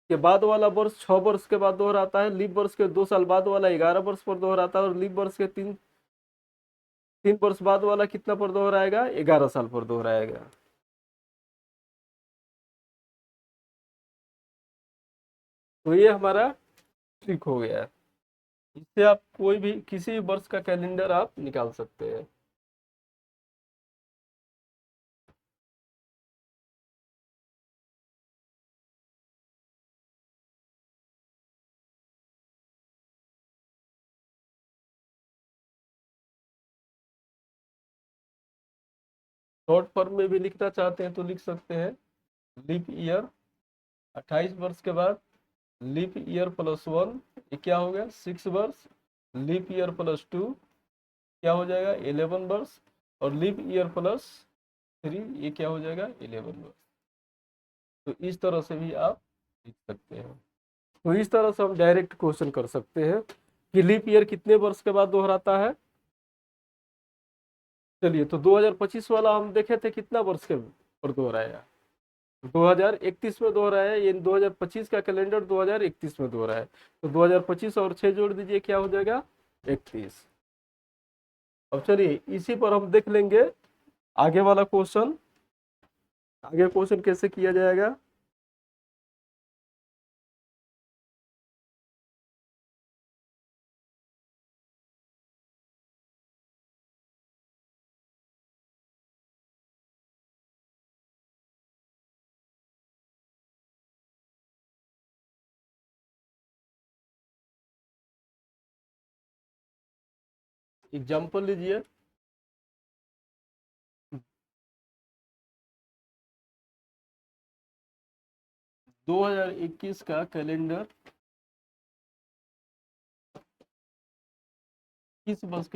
के बाद वाला वर्ष 6 वर्ष के बाद दोहराता है, लीप वर्ष के 2 साल बाद वाला 11 वर्ष पर दोहराता है, और लीप वर्ष के 3 वर्ष बाद वाला कितना पर दोहराएगा, 11 साल पर दोहराएगा। तो ये हमारा ट्रिक हो गया। इससे आप कोई भी किसी भी वर्ष का कैलेंडर आप निकाल सकते हैं। शॉर्ट फॉर्म में भी लिखना चाहते हैं तो लिख सकते हैं। लीप ईयर 28 वर्ष के बाद लीप ईयर +1, ये क्या हो गया, 6 वर्ष। लीप ईयर +2 क्या हो जाएगा, 11 वर्ष। और लीप ईयर +3 ये क्या हो जाएगा, 11 वर्ष। तो इस तरह से भी आप लिख सकते हैं। तो इस तरह से हम डायरेक्ट क्वेश्चन कर सकते हैं कि लीप ईयर कितने वर्ष के बाद दोहराता है। चलिए, तो 2025 वाला हम देखे थे कितना वर्ष के पर दोहराया, 2031 में दोहराया। ये 2025 का कैलेंडर 2031 में दोहराया। तो 2025 और 6 जोड़ दीजिए, क्या हो जाएगा, 31। अब चलिए इसी पर हम देख लेंगे आगे वाला क्वेश्चन। आगे क्वेश्चन कैसे किया जाएगा। एग्जाम्पल लीजिए। 2021 का कैलेंडर किस वर्ष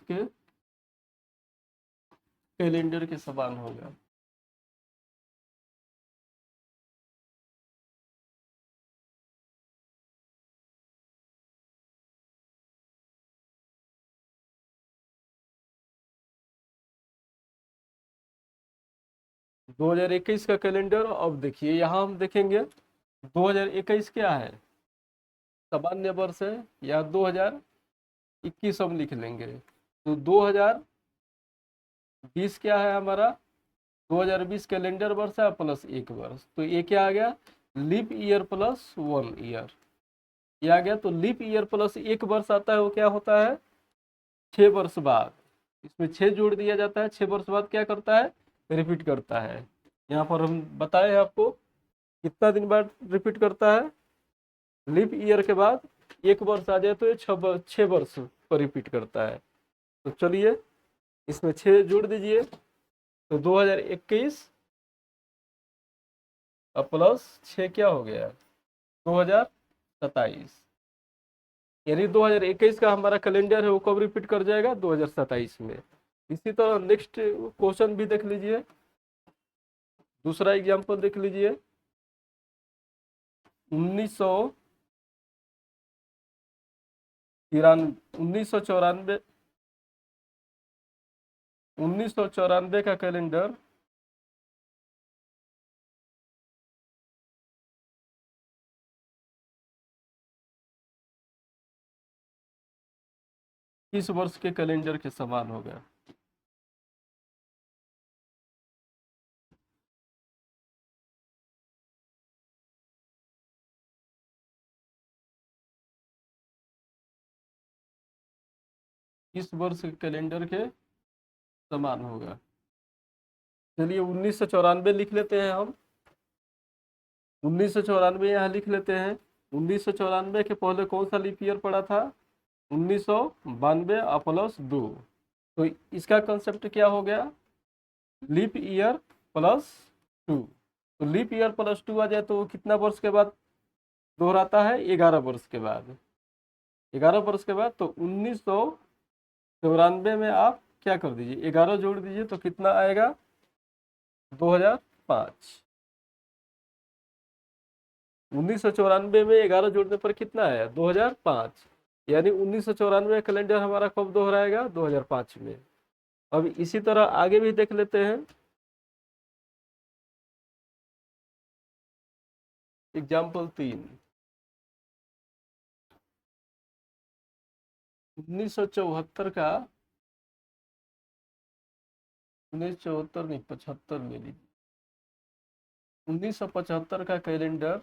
के कैलेंडर के समान होगा। दो हजार इक्कीस का कैलेंडर। अब देखिए यहाँ हम देखेंगे 2021 क्या है, सामान्य वर्ष है, या 2021 हम लिख लेंगे। तो 2020 क्या है हमारा, 2020 कैलेंडर वर्ष है +1 वर्ष। तो ये क्या आ गया, लीप ईयर +1 ईयर। ये आ गया। तो लीप ईयर +1 वर्ष आता है, वो क्या होता है, 6 वर्ष बाद। इसमें 6 जोड़ दिया जाता है, 6 वर्ष बाद क्या करता है, रिपीट करता है। यहाँ पर हम बताए हैं आपको कितना दिन बाद रिपीट करता है। लीप ईयर के बाद 1 वर्ष आ जाए तो ये 6 वर्ष पर रिपीट करता है। तो चलिए इसमें 6 जोड़ दीजिए। तो 2021 और +6 क्या हो गया, 2027। यानी 2021 का हमारा कैलेंडर है वो कब रिपीट कर जाएगा, 2027 में। इसी तरह नेक्स्ट क्वेश्चन भी देख लीजिए। दूसरा एग्जांपल देख लीजिए। 1994 का कैलेंडर किस वर्ष के कैलेंडर के समान होगा। किस वर्ष के कैलेंडर के समान होगा। चलिए 1994 लिख लेते हैं हम। 1994 यहाँ लिख लेते हैं। 1994 के पहले कौन सा लीप ईयर पड़ा था, 1992 +2। तो इसका कंसेप्ट क्या हो गया, लीप ईयर +2। तो लीप ईयर +2 आ जाए तो वो कितना वर्ष के बाद दोहराता है, 11 वर्ष के बाद। 11 वर्ष के बाद। तो 1994 में आप क्या कर दीजिए, 11 जोड़ दीजिए तो कितना आएगा, 2005। 1994 में 11 जोड़ने पर कितना आया, 2005। यानी 1994 कैलेंडर हमारा कब दोहराएगा, 2005 में। अब इसी तरह आगे भी देख लेते हैं। एग्जाम्पल 3, 1974 का, 1974 नहीं 75 में लीजिए, 1975 का कैलेंडर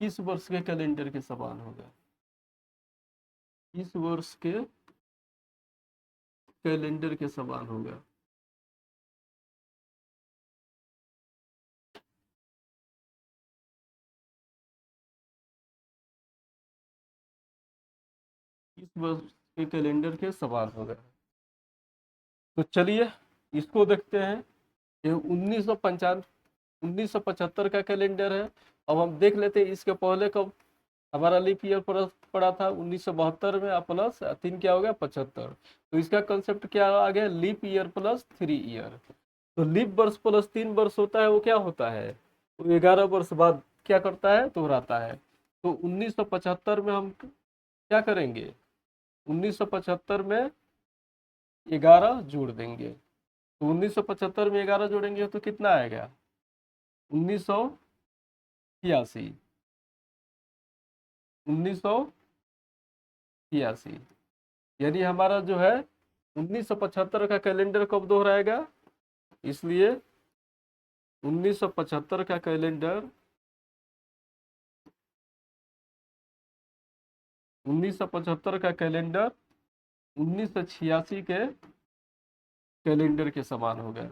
किस वर्ष के कैलेंडर के समान होगा? किस वर्ष के कैलेंडर के समान होगा? किस वर्ष के कैलेंडर के समान होगा? तो चलिए इसको देखते हैं। ये 1975 का कैलेंडर है। अब हम देख लेते हैं इसके पहले कब हमारा लीप ईयर पड़ा था, 1972 में, प्लस 3 क्या हो गया 75। तो इसका कंसेप्ट क्या आ गया, लीप ईयर प्लस 3 ईयर। तो लीप वर्ष प्लस 3 वर्ष होता है, वो क्या होता है, वो 11 वर्ष बाद क्या करता है, दोहराता है। तो 1975 में हम क्या करेंगे, 1975 में 11 जोड़ देंगे। तो 1975 में 11 जोड़ेंगे तो कितना आएगा, 1983, 1983। यानी हमारा जो है 1975 का कैलेंडर कब दोहराएगा, इसलिए 1975 का कैलेंडर 1975 का कैलेंडर 1986 के कैलेंडर के समान हो गया।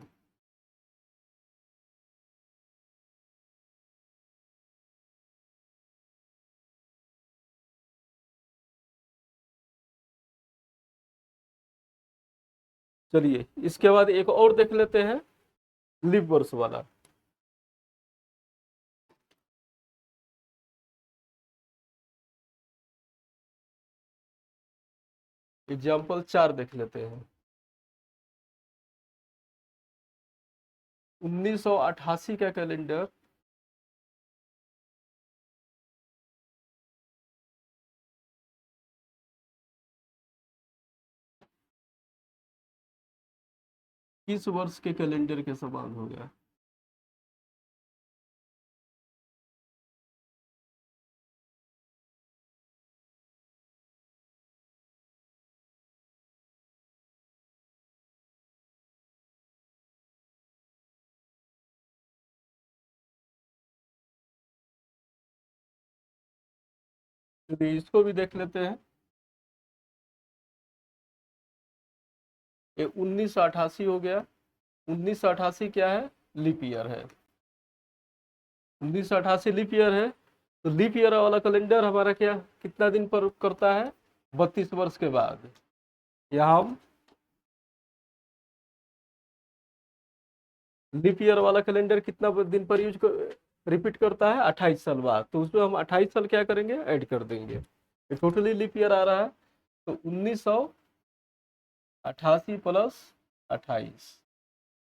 चलिए इसके बाद एक और देख लेते हैं, लीप वर्ष वाला। एग्जाम्पल 4 देख लेते हैं। 1988 का कैलेंडर किस वर्ष के कैलेंडर के समान हो गया? चलिए इसको भी देख लेते हैं। ये 1988 हो गया। 1988 क्या है, लीप ईयर है। 1988 लीप ईयर है। तो लीप ईयर वाला कैलेंडर हमारा क्या कितना दिन पर करता है, 32 वर्ष के बाद। यहाँ हम लीप ईयर वाला कैलेंडर कितना दिन पर रिपीट करता है, 28 साल बाद। तो उसमें हम 28 साल क्या करेंगे, ऐड कर देंगे। ये टोटली लीप ईयर आ रहा है। तो 1988 प्लस 28,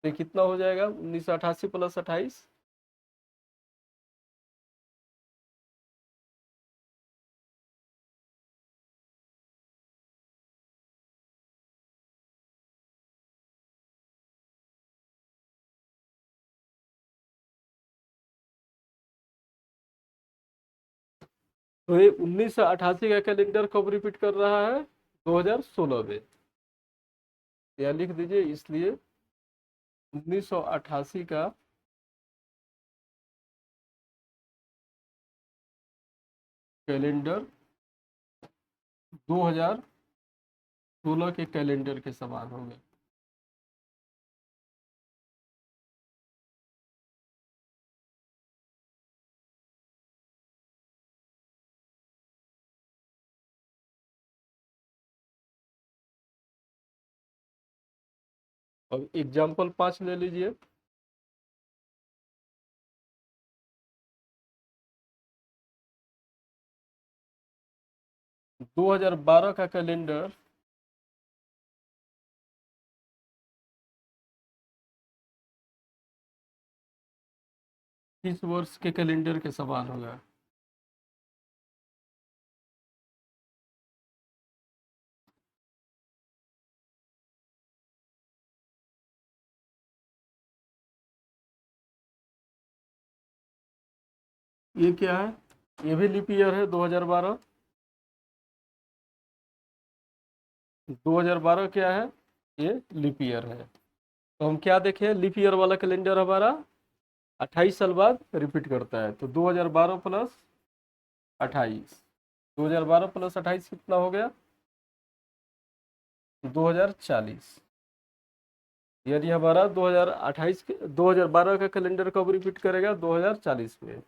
तो कितना हो जाएगा, 1988 प्लस 28, तो ये 1988 का कैलेंडर कब रिपीट कर रहा है, 2016 में। या लिख दीजिए, इसलिए 1988 का कैलेंडर 2016 के कैलेंडर के समान होंगे। अब एग्जाम्पल 5 ले लीजिए। 2012 का कैलेंडर किस वर्ष के कैलेंडर के समान होगा? ये क्या है, ये भी लीप ईयर है 2012। 2012 क्या है, ये लीप ईयर है। तो हम क्या देखें, लीप ईयर वाला कैलेंडर हमारा 28 साल बाद रिपीट करता है। तो 2012 प्लस 28, 2012 प्लस 28 कितना हो गया, 2040। यानी हमारा 2028 के 2012 का कैलेंडर कब रिपीट करेगा, 2040 में।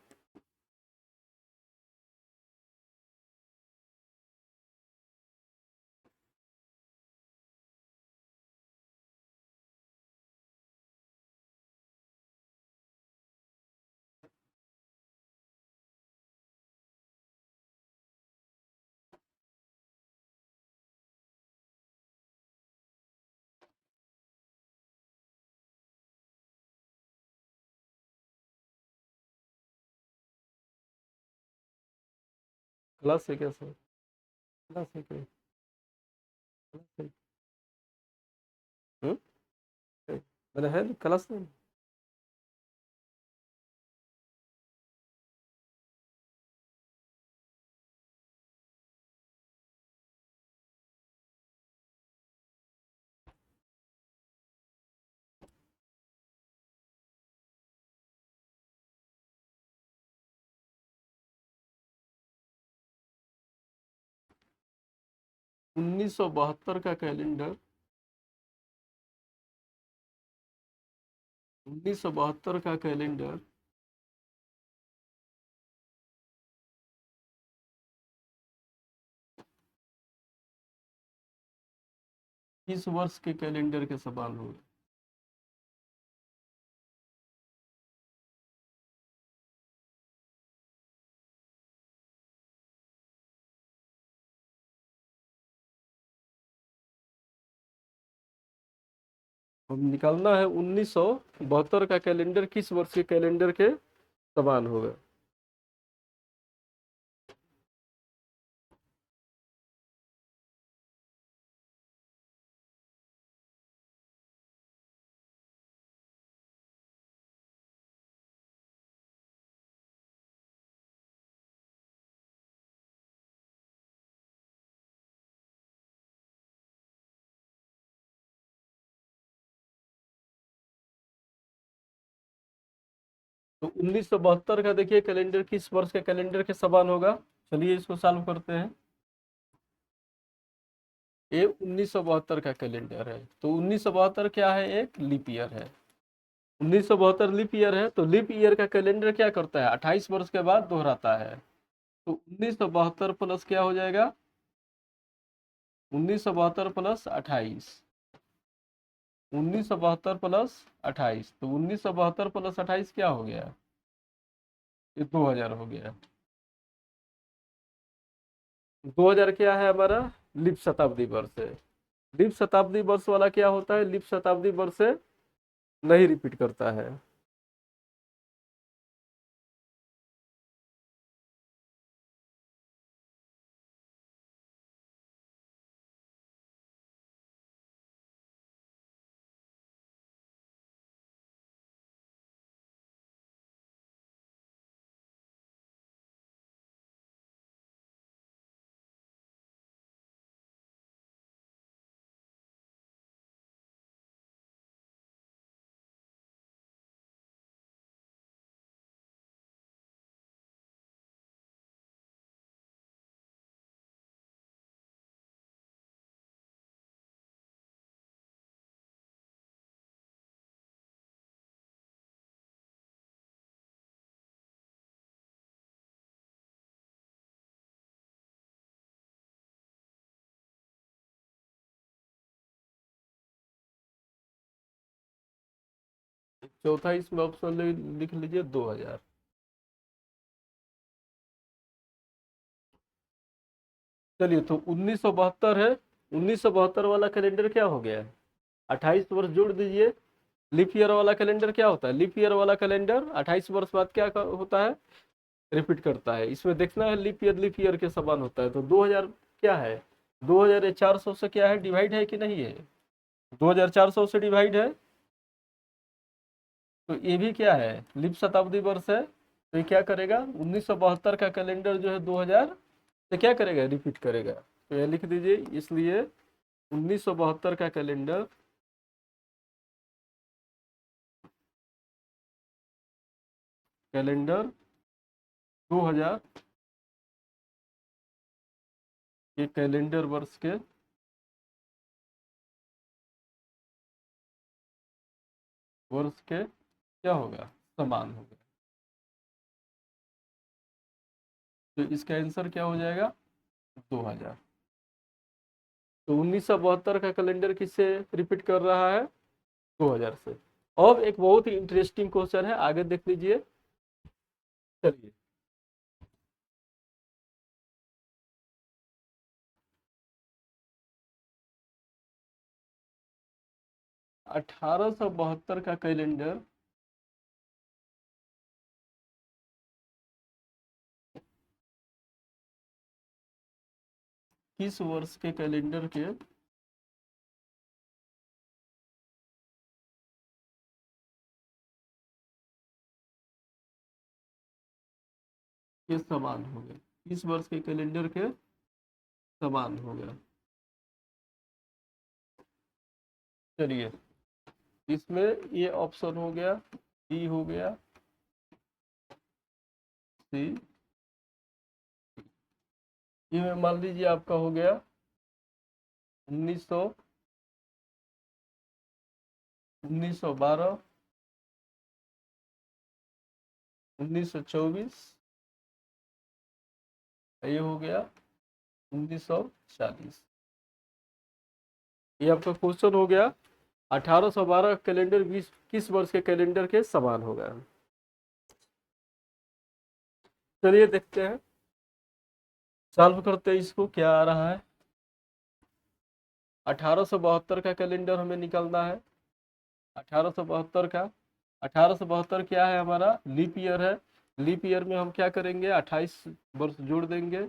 क्लास है क्या सर, क्लास है क्या, क्लास है? हम्म? मैंने है क्लास नहीं। 1972 का कैलेंडर, 1972 का कैलेंडर किस वर्ष के कैलेंडर के समान होगा। हम निकालना है 1972 का कैलेंडर किस वर्ष के कैलेंडर के समान होगा। तो 1972 का देखिए कैलेंडर किस वर्ष के कैलेंडर के समान होगा। चलिए इसको सॉल्व करते हैं। ये 1972 का कैलेंडर है, तो 1972 क्या है, एक लीप ईयर है। 1972 लीप ईयर है, तो लीप ईयर का कैलेंडर क्या करता है, 28 वर्ष के बाद दोहराता है। तो 1972 प्लस क्या हो जाएगा, 1972 प्लस 28, 1972 प्लस 28, तो 1972 प्लस 28 क्या हो गया, ये 2000 हो गया। 2000 क्या है हमारा, लीप शताब्दी वर्ष है। लीप शताब्दी वर्ष वाला क्या होता है, लीप शताब्दी वर्ष से नहीं रिपीट करता है। 4था इसमें ऑप्शन लिख लीजिए 2000। चलिए तो 1972 है, 1972 वाला कैलेंडर क्या हो गया है, 28 वर्ष जोड़ दीजिए। लीप ईयर वाला कैलेंडर क्या होता है, लीप ईयर वाला कैलेंडर 28 वर्ष बाद क्या होता है, रिपीट करता है। इसमें देखना है लीप ईयर के समान होता है। तो 2000 क्या है, 2000 ये 400 से क्या है, डिवाइड है कि नहीं है, 2000 400 से डिवाइड है। तो ये भी क्या है, लीप शताब्दी वर्ष है। तो ये क्या करेगा, 1972 का कैलेंडर जो है 2000 से क्या करेगा, रिपीट करेगा। तो ये लिख दीजिए, इसलिए 1972 का कैलेंडर कैलेंडर 2000 के कैलेंडर वर्ष के क्या होगा, समान होगा। तो इसका आंसर क्या हो जाएगा, 2000। तो 1972 का कैलेंडर किससे रिपीट कर रहा है, 2000 से। अब एक बहुत ही इंटरेस्टिंग क्वेश्चन है, आगे देख लीजिए। चलिए, 1872 का कैलेंडर किस वर्ष के कैलेंडर के समान हो गया, किस वर्ष के कैलेंडर के समान हो गया। चलिए, इसमें ये ऑप्शन हो गया, डी हो गया, सी, ये मान लीजिए आपका हो गया 1900 1912 1924, ये हो गया 1940। ये आपका क्वेश्चन हो गया, 1812 कैलेंडर 20 किस वर्ष के कैलेंडर के समान होगा। चलिए देखते हैं, सॉल्व करते हैं इसको, क्या आ रहा है। 1872 का कैलेंडर हमें निकालना है। 1872 का 1872 क्या है, हमारा लीप ईयर है। लीप ईयर में हम क्या करेंगे, 28 वर्ष जोड़ देंगे।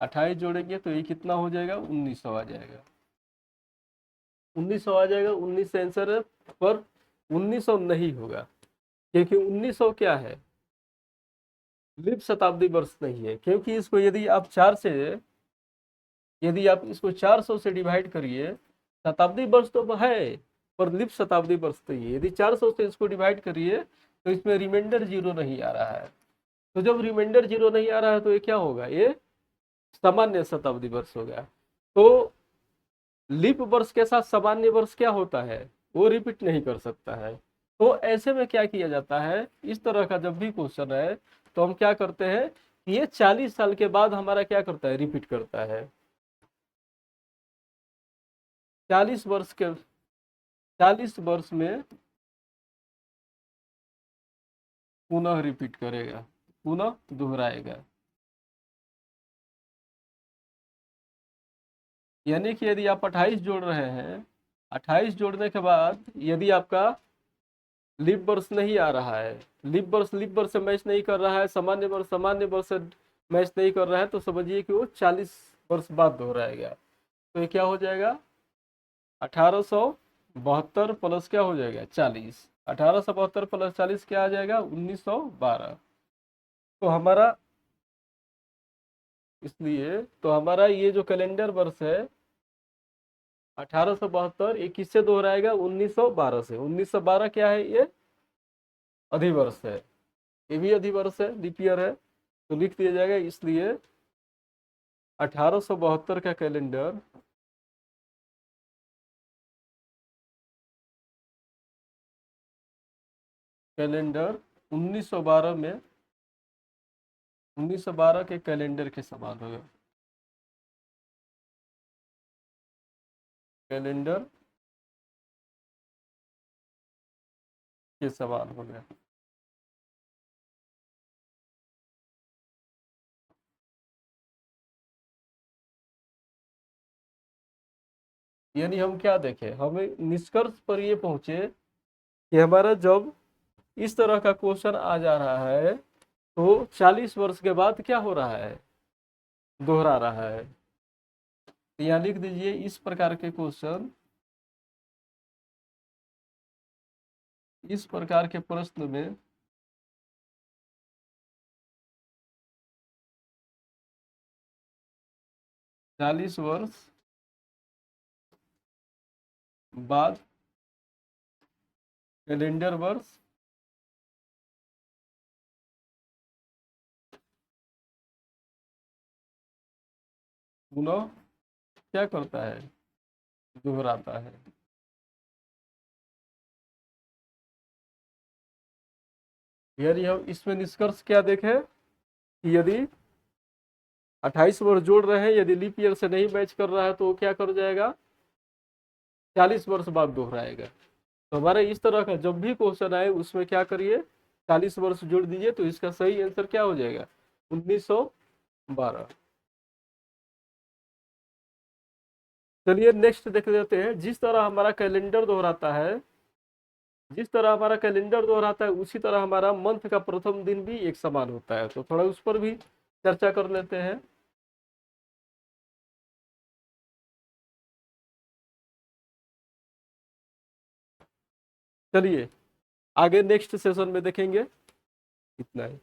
28 जोड़ेंगे तो ये कितना हो जाएगा, 1900 आ जाएगा। 1900 आ जाएगा, 19 से आंसर है, पर 1900 नहीं होगा, क्योंकि 1900 क्या है, लीप शताब्दी वर्ष नहीं है। क्योंकि इसको यदि आप इसको 400 से डिवाइड करिए, शताब्दी वर्ष तो है, पर लीप शताब्दी वर्ष नहीं है। यदि 400 से इसको डिवाइड करिए तो इसमें रिमाइंडर जीरो नहीं आ रहा है। तो जब रिमाइंडर जीरो नहीं आ रहा है तो ये क्या होगा, ये सामान्य शताब्दी वर्ष हो गया। तो लीप वर्ष के साथ सामान्य वर्ष क्या होता है, वो रिपीट नहीं कर सकता है। तो ऐसे में क्या किया जाता है, इस तरह का जब भी क्वेश्चन है तो हम क्या करते हैं, ये 40 साल के बाद हमारा क्या करता है, रिपीट करता है। 40 वर्ष के 40 वर्ष में पुनः रिपीट करेगा, पुनः दोहराएगा। यानी कि यदि आप 28 जोड़ रहे हैं, 28 जोड़ने के बाद यदि आपका लीप वर्ष नहीं आ रहा है, लीप वर्ष से मैच नहीं कर रहा है, सामान्य वर्ष से मैच नहीं कर रहा है, तो समझिए कि वो 40 वर्ष बाद दोहराएगा। तो ये क्या हो जाएगा, 1872 प्लस क्या हो जाएगा, 40। 1872 प्लस 40 क्या आ जाएगा, 1912। तो हमारा इसलिए तो हमारा ये जो कैलेंडर वर्ष है 1872, ये किससे दोहराएगा, 1912 से। 1912 क्या है, ये अधिवर्ष है, ये भी अधिवर्ष है, लीप ईयर है। तो लिख दिया जाएगा, इसलिए 1872 का कैलेंडर 1912 में 1912 के कैलेंडर के समान होगा, कैलेंडर के समान होगा। यानी हम क्या देखें, हमें निष्कर्ष पर ये पहुंचे कि हमारा जब इस तरह का क्वेश्चन आ जा रहा है तो 40 वर्ष के बाद क्या हो रहा है, दोहरा रहा है। तो यहाँ लिख दीजिए, इस प्रकार के क्वेश्चन, इस प्रकार के प्रश्न में 40 वर्ष बाद कैलेंडर वर्ष पुनः क्या करता है, दोहराता है। यानी हम इसमें निष्कर्ष क्या देखें कि यदि 28 वर्ष जोड़ रहे हैं, यदि लीप ईयर से नहीं मैच कर रहा है तो वो क्या कर जाएगा, 40 वर्ष बाद दोहराएगा। तो हमारे इस तरह का जब भी क्वेश्चन आए उसमें क्या करिए, 40 वर्ष जोड़ दीजिए, तो इसका सही आंसर क्या हो जाएगा, 1912। चलिए नेक्स्ट देख लेते हैं। जिस तरह हमारा कैलेंडर दोहराता है, जिस तरह हमारा कैलेंडर दोहराता है उसी तरह हमारा मंथ का प्रथम दिन भी एक समान होता है। तो थोड़ा उस पर भी चर्चा कर लेते हैं। चलिए आगे नेक्स्ट सेशन में देखेंगे। इतना ही।